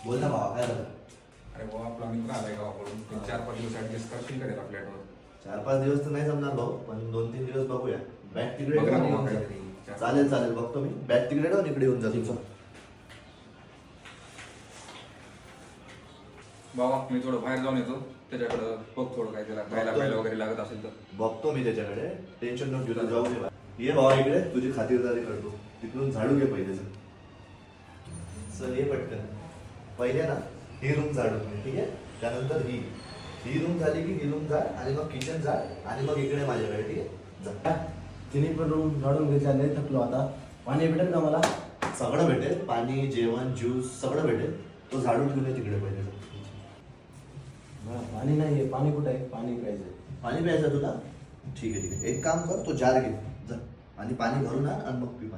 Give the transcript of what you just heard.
बोल ना भावा, काय झालं? अरे भाऊ आपला मित्र आलाय गावाकडून 4-5 दिवस ऍडजस्ट करशील का त्याला फ्लॅटवर? 4-5 दिवस तर नाही जमणार भाऊ, पण 2-3 दिवस बघूया. बॅग तिकडे बघ ना ठेवून भावा येऊन जा. काहीतरी. चालेल चालेल, बघतो मी. बॅग तिकडे ठेवून इकडे येऊन जातो. बाबा मी थोडं बाहेर जाऊन येतो, त्याच्याकडं बघ थोडं काय त्याला खायला प्यायला वगैरे लागत असेल तर. बघतो मी त्याच्याकडे, टेन्शन नको घेऊ, जाऊ दे. ये भावा इकडे, तुझी खातिरदारी करतो. तिकडून झाडू घे पहिले. चल ये पटकन. पहिले ना ही रूम झाडून घे, ठीक आहे? त्यानंतर ही रूम झाली की ही रूम झाड, आणि मग किचन झाड, आणि मग इकडे माझ्याकडे, ठीक आहे? जा. तिन्ही पण रूम झाडून घेतल्या, लय थकलो आता. पाणी भेटेल का मला? सगळं भेटेल, पाणी, जेवण, ज्यूस सगळं भेटेल. तो झाडून घेऊन ये तिकडे पहिले. पाणी नाहीये. पाणी कुठे आहे? पाणी प्यायचं. पाणी प्यायचं तुला? ठीक आहे ठीक आहे, एक काम कर, तो जार घे जा, आणि पाणी भरून आण आणि मग पी पाणी.